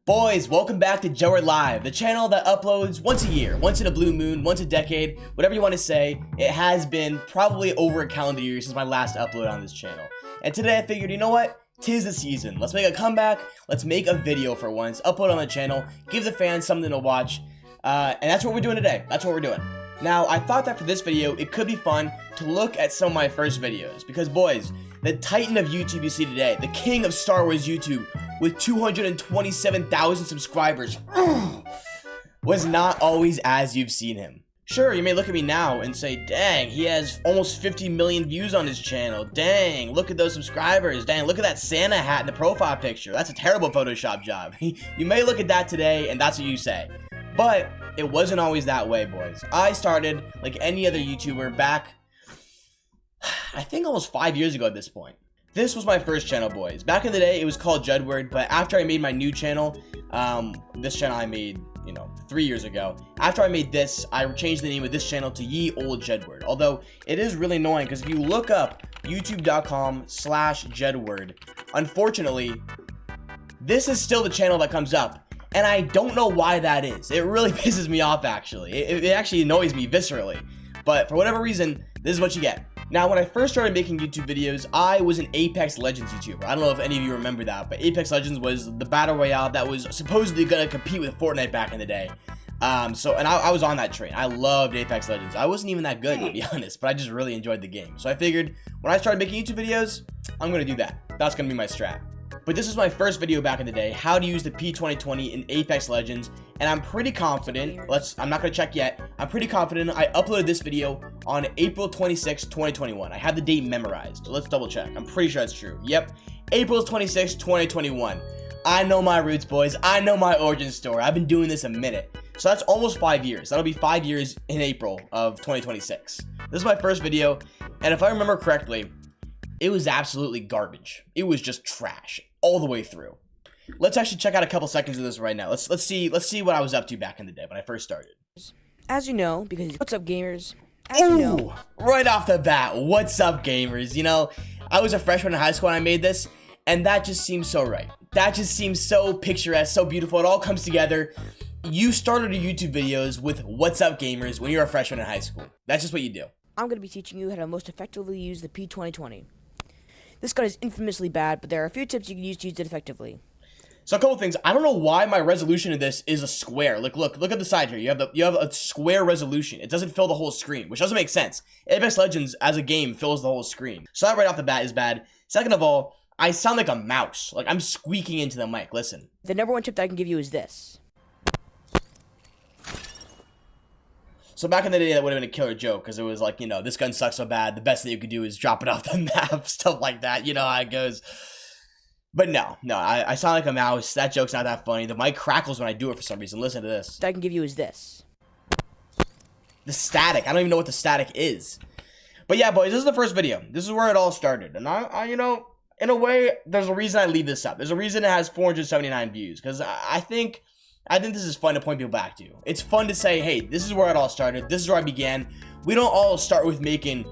Boys, welcome back to Jedwerd Live, the channel that uploads once a year, once in a blue moon, once a decade, whatever you want to say. It has been probably over a calendar year since my last upload on this channel. And today I figured, you know what? 'Tis the season. Let's make a comeback. Let's make a video for once, upload on the channel, give the fans something to watch. And that's what we're doing today. That's what we're doing. Now, I thought that for this video, it could be fun to look at some of my first videos. Because, boys, the titan of YouTube you see today, the king of Star Wars YouTube, with 227,000 subscribers, was not always as you've seen him. Sure, you may look at me now and say, dang, he has almost 50 million views on his channel. Dang, look at those subscribers. Dang, look at that Santa hat in the profile picture. That's a terrible Photoshop job. You may look at that today and that's what you say. But it wasn't always that way, boys. I started like any other YouTuber back, I think almost 5 years ago at this point. This was my first channel, boys. Back in the day, it was called Jedwerd, but after I made my new channel, this channel I made, 3 years ago. After I made this, I changed the name of this channel to Ye Old Jedwerd. Although, it is really annoying, because if you look up youtube.com/Jedwerd, unfortunately, this is still the channel that comes up. And I don't know why that is. It really pisses me off, actually. It actually annoys me viscerally. But for whatever reason, this is what you get. Now, when I first started making YouTube videos, I was an Apex Legends YouTuber. I don't know if any of you remember that, but Apex Legends was the battle royale that was supposedly gonna compete with Fortnite back in the day. I was on that train. I loved Apex Legends. I wasn't even that good, to be honest, but I just really enjoyed the game. So I figured when I started making YouTube videos, I'm gonna do that. That's gonna be my strat. But this was my first video back in the day, how to use the P2020 in Apex Legends, and I'm pretty confident, I'm not gonna check yet, I'm pretty confident I uploaded this video on April 26, 2021. I have the date memorized, so let's double check. I'm pretty sure that's true. Yep, April 26, 2021. I know my roots, boys. I know my origin story. I've been doing this a minute. So that's almost 5 years. That'll be 5 years in April of 2026. This is my first video, and if I remember correctly, it was absolutely garbage. It was just trash all the way through. Let's actually check out a couple seconds of this right now. Let's see what I was up to back in the day when I first started. As you know, because what's up, gamers? Right off the bat, what's up, gamers? I was a freshman in high school when I made this, and that just seems so right. That just seems so picturesque, so beautiful. It all comes together. You started your YouTube videos with what's up, gamers, when you're a freshman in high school. That's just what you do. I'm going to be teaching you how to most effectively use the P2020. This gun is infamously bad, but there are a few tips you can use to use it effectively. So a couple things. I don't know why my resolution of this is a square. Like, look at the side here. You have a square resolution. It doesn't fill the whole screen, which doesn't make sense. Apex Legends as a game fills the whole screen. So that right off the bat is bad. Second of all, I sound like a mouse. Like I'm squeaking into the mic. Listen. The number one tip that I can give you is this. So back in the day, that would have been a killer joke, because it was like, this gun sucks so bad, the best thing you could do is drop it off the map, stuff like that, you know how it goes. But no, I sound like a mouse. That joke's not that funny. The mic crackles when I do it for some reason. Listen to this. That I can give you is this. The static. I don't even know what the static is. But yeah, boys, this is the first video. This is where it all started. And I in a way, there's a reason I leave this up. There's a reason it has 479 views, because I think this is fun to point people back to. It's fun to say, hey, this is where it all started. This is where I began. We don't all start with making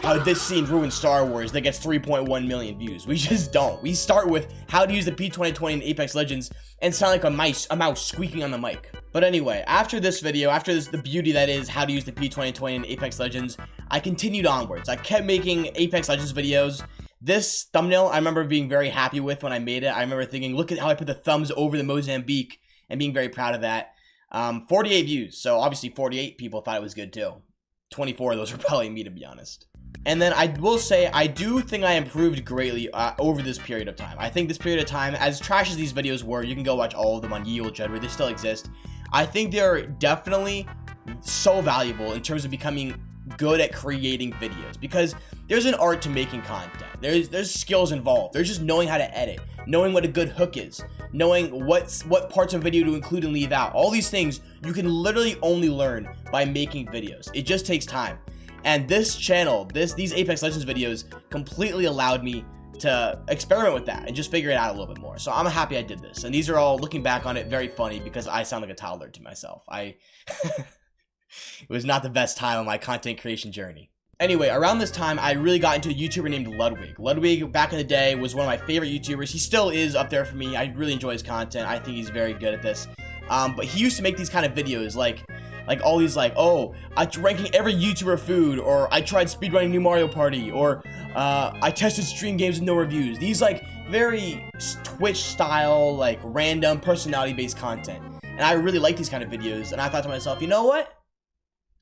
how this scene ruined Star Wars that gets 3.1 million views. We just don't. We start with how to use the P2020 in Apex Legends and sound like a mouse squeaking on the mic. But anyway, after this video, the beauty that is how to use the P2020 in Apex Legends, I continued onwards. I kept making Apex Legends videos. This thumbnail, I remember being very happy with when I made it. I remember thinking, look at how I put the thumbs over the Mozambique, and being very proud of that. 48 views, so obviously 48 people thought it was good too. 24 of those were probably me, to be honest. And then I will say, I do think I improved greatly over this period of time. I think this period of time, as trash as these videos were, you can go watch all of them on Ye Old Jedwerd, they still exist. I think they're definitely so valuable in terms of becoming good at creating videos, because there's an art to making content. There's skills involved. There's just knowing how to edit, knowing what a good hook is, knowing what parts of a video to include and leave out. All these things you can literally only learn by making videos. It just takes time. And this channel, these Apex Legends videos completely allowed me to experiment with that and just figure it out a little bit more. So I'm happy I did this. And these are all, looking back on it, very funny, because I sound like a toddler to myself. It was not the best time on my content creation journey. Anyway, around this time, I really got into a YouTuber named Ludwig. Ludwig, back in the day, was one of my favorite YouTubers. He still is up there for me. I really enjoy his content. I think he's very good at this. But he used to make these kind of videos, like all these, like, oh, I'm ranking every YouTuber food, or I tried speedrunning New Mario Party, or I tested stream games with no reviews. These, like, very Twitch-style, like, random personality-based content. And I really like these kind of videos, and I thought to myself, you know what?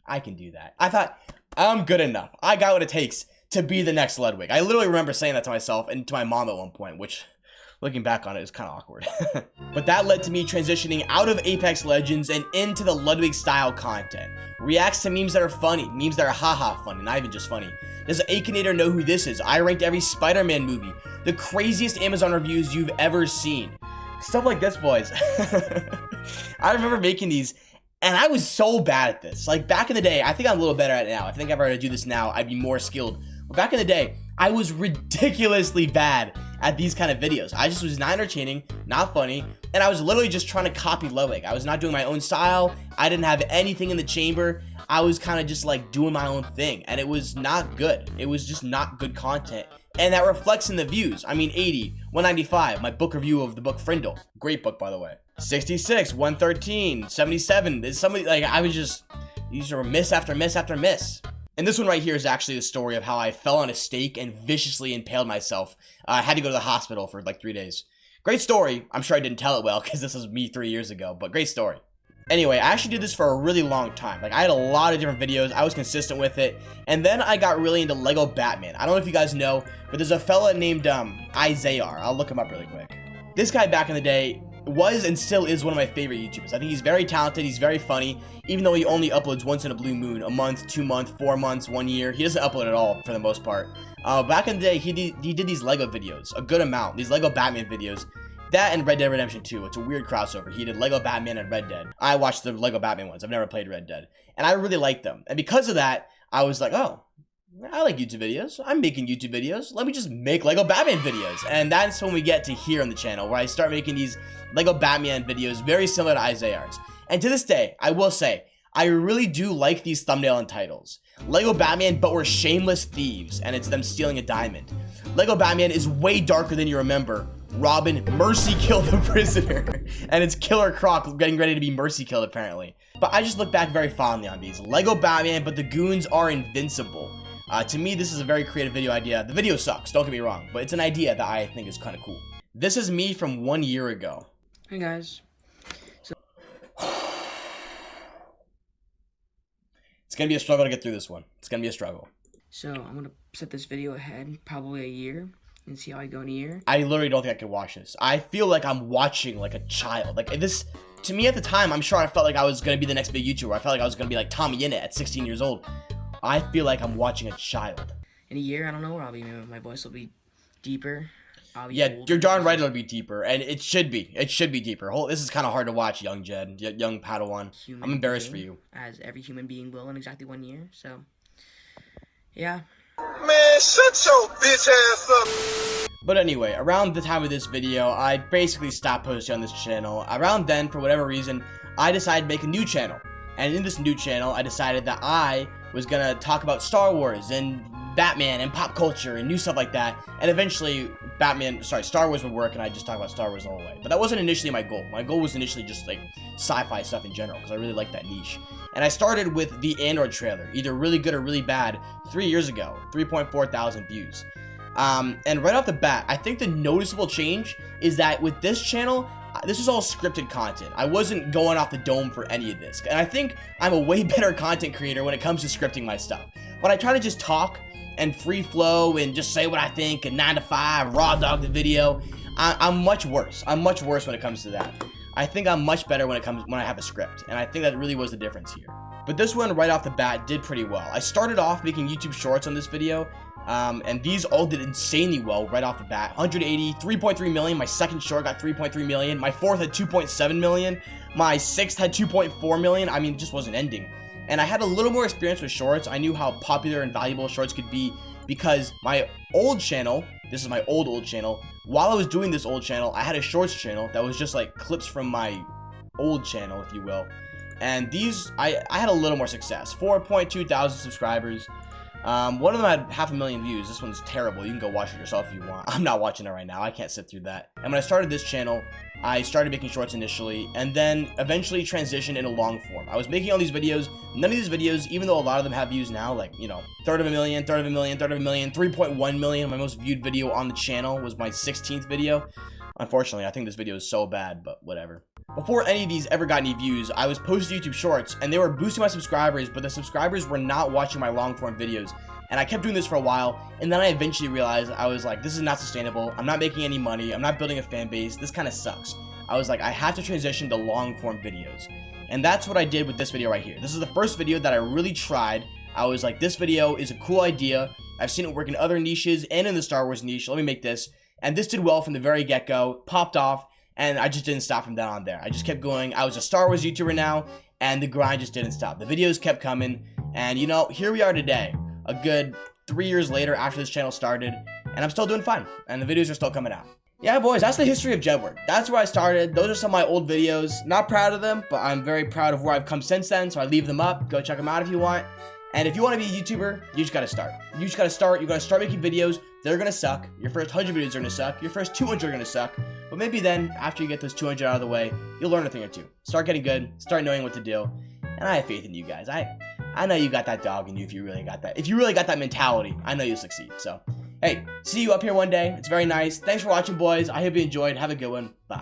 I can do that. I thought, I'm good enough. I got what it takes to be the next Ludwig. I literally remember saying that to myself and to my mom at one point, which, looking back on it, is kind of awkward. But that led to me transitioning out of Apex Legends and into the Ludwig style content. Reacts to memes that are funny, memes that are haha funny, not even just funny. Does Akinator know who this is? I ranked every Spider-Man movie. The craziest Amazon reviews you've ever seen. Stuff like this, boys. I remember making these, and I was so bad at this. Like, back in the day, I think I'm a little better at it now. I think if I were to do this now, I'd be more skilled. But back in the day, I was ridiculously bad at these kind of videos. I just was not entertaining, not funny, and I was literally just trying to copy Ludwig. I was not doing my own style. I didn't have anything in the chamber. I was kind of just like doing my own thing, and it was not good. It was just not good content. And that reflects in the views. I mean, 80, 195, my book review of the book Frindle. Great book, by the way. 66, 113, 77. There's somebody, like, I was just, these are miss after miss after miss. And this one right here is actually the story of how I fell on a stake and viciously impaled myself. I had to go to the hospital for like 3 days. Great story. I'm sure I didn't tell it well because this was me 3 years ago, but great story. Anyway, I actually did this for a really long time. Like, I had a lot of different videos. I was consistent with it. And then I got really into Lego Batman. I don't know if you guys know, but there's a fella named Isaiah. I'll look him up really quick. This guy back in the day was and still is one of my favorite YouTubers. I think he's very talented. He's very funny, even though he only uploads once in a blue moon, a month, 2 months, 4 months, 1 year. He doesn't upload at all for the most part. Back in the day, he did these Lego videos, a good amount. These Lego Batman videos. That and Red Dead Redemption 2. It's a weird crossover. He did Lego Batman and Red Dead. I watched the Lego Batman ones. I've never played Red Dead. And I really liked them. And because of that, I was like, oh, I like YouTube videos. I'm making YouTube videos. Let me just make Lego Batman videos. And that's when we get to here on the channel, where I start making these Lego Batman videos very similar to Isaiah's. And to this day, I will say, I really do like these thumbnail and titles. Lego Batman, but we're shameless thieves, and it's them stealing a diamond. Lego Batman is way darker than you remember. Robin mercy killed the prisoner, and it's Killer Croc getting ready to be mercy killed apparently. But I just look back very fondly on these. Lego Batman, but the goons are invincible. To me, this is a very creative video idea. The video sucks, don't get me wrong, but it's an idea that I think is kind of cool. This is me from 1 year ago. Hey guys. It's gonna be a struggle to get through this one. It's gonna be a struggle. So I'm gonna set this video ahead, probably a year, and see how I go in a year. I literally don't think I could watch this. I feel like I'm watching like a child. Like this, to me at the time, I'm sure I felt like I was gonna be the next big YouTuber. I felt like I was gonna be like Tommy Innit at 16 years old. I feel like I'm watching a child. In a year, I don't know where I'll be. Maybe my voice will be deeper. Yeah, you're darn right it'll be deeper, and it should be. It should be deeper. This is kind of hard to watch, young Jed, young Padawan. I'm embarrassed for you. As every human being will in exactly 1 year, so, yeah. Man, shut your bitch ass up. But anyway, around the time of this video, I basically stopped posting on this channel. Around then, for whatever reason, I decided to make a new channel. And in this new channel, I decided that I was gonna talk about Star Wars and Batman and pop culture and new stuff like that. And eventually, Star Wars would work and I'd just talk about Star Wars the whole way. But that wasn't initially my goal. My goal was initially just like sci-fi stuff in general, because I really like that niche. And I started with the Android trailer, either really good or really bad, 3 years ago, 3.4 thousand views. And right off the bat, I think the noticeable change is that with this channel, this is all scripted content. I wasn't going off the dome for any of this. And I think I'm a way better content creator when it comes to scripting my stuff. When I try to just talk and free flow and just say what I think and 9 to 5, raw dog the video, I'm much worse. I'm much worse when it comes to that. I think I'm much better when I have a script. And I think that really was the difference here. But this one right off the bat did pretty well. I started off making YouTube shorts on this video. And these all did insanely well right off the bat. 180, 3.3 million. My second short got 3.3 million. My fourth had 2.7 million. My sixth had 2.4 million. I mean, it just wasn't ending. And I had a little more experience with shorts. I knew how popular and valuable shorts could be because my old channel, this is my old channel, while I was doing this old channel, I had a shorts channel that was just like clips from my old channel, if you will. And these, I had a little more success. 4.2 thousand subscribers. One of them had 500,000 views. This one's terrible. You can go watch it yourself if you want. I'm not watching it right now. I can't sit through that. And when I started this channel, I started making shorts initially, and then eventually transitioned into long form. I was making all these videos. None of these videos, even though a lot of them have views now, like, you know, third of a million, 3.1 million. My most viewed video on the channel was my 16th video. Unfortunately, I think this video is so bad, but whatever. Before any of these ever got any views, I was posting YouTube shorts, and they were boosting my subscribers, but the subscribers were not watching my long form videos. And I kept doing this for a while, and then I eventually realized, I was like, this is not sustainable. I'm not making any money. I'm not building a fan base. This kind of sucks. I was like, I have to transition to long form videos. And that's what I did with this video right here. This is the first video that I really tried. I was like, this video is a cool idea. I've seen it work in other niches and in the Star Wars niche. Let me make this. And this did well from the very get-go, popped off, and I just didn't stop from then on there. I just kept going. I was a Star Wars YouTuber now, and the grind just didn't stop. The videos kept coming, and you know, here we are today, a good 3 years later after this channel started, and I'm still doing fine, and the videos are still coming out. Yeah, boys, that's the history of Jedwerd. That's where I started. Those are some of my old videos. Not proud of them, but I'm very proud of where I've come since then, so I leave them up. Go check them out if you want. And if you want to be a YouTuber, you just gotta start. You just gotta start. You gotta start making videos. They're gonna suck. Your first 100 videos are gonna suck. Your first 200 are gonna suck. But maybe then, after you get those 200 out of the way, you'll learn a thing or two. Start getting good. Start knowing what to do. And I have faith in you guys. I know you got that dog in you if you really got that. If you really got that mentality, I know you'll succeed. So, hey, see you up here one day. It's very nice. Thanks for watching, boys. I hope you enjoyed. Have a good one. Bye.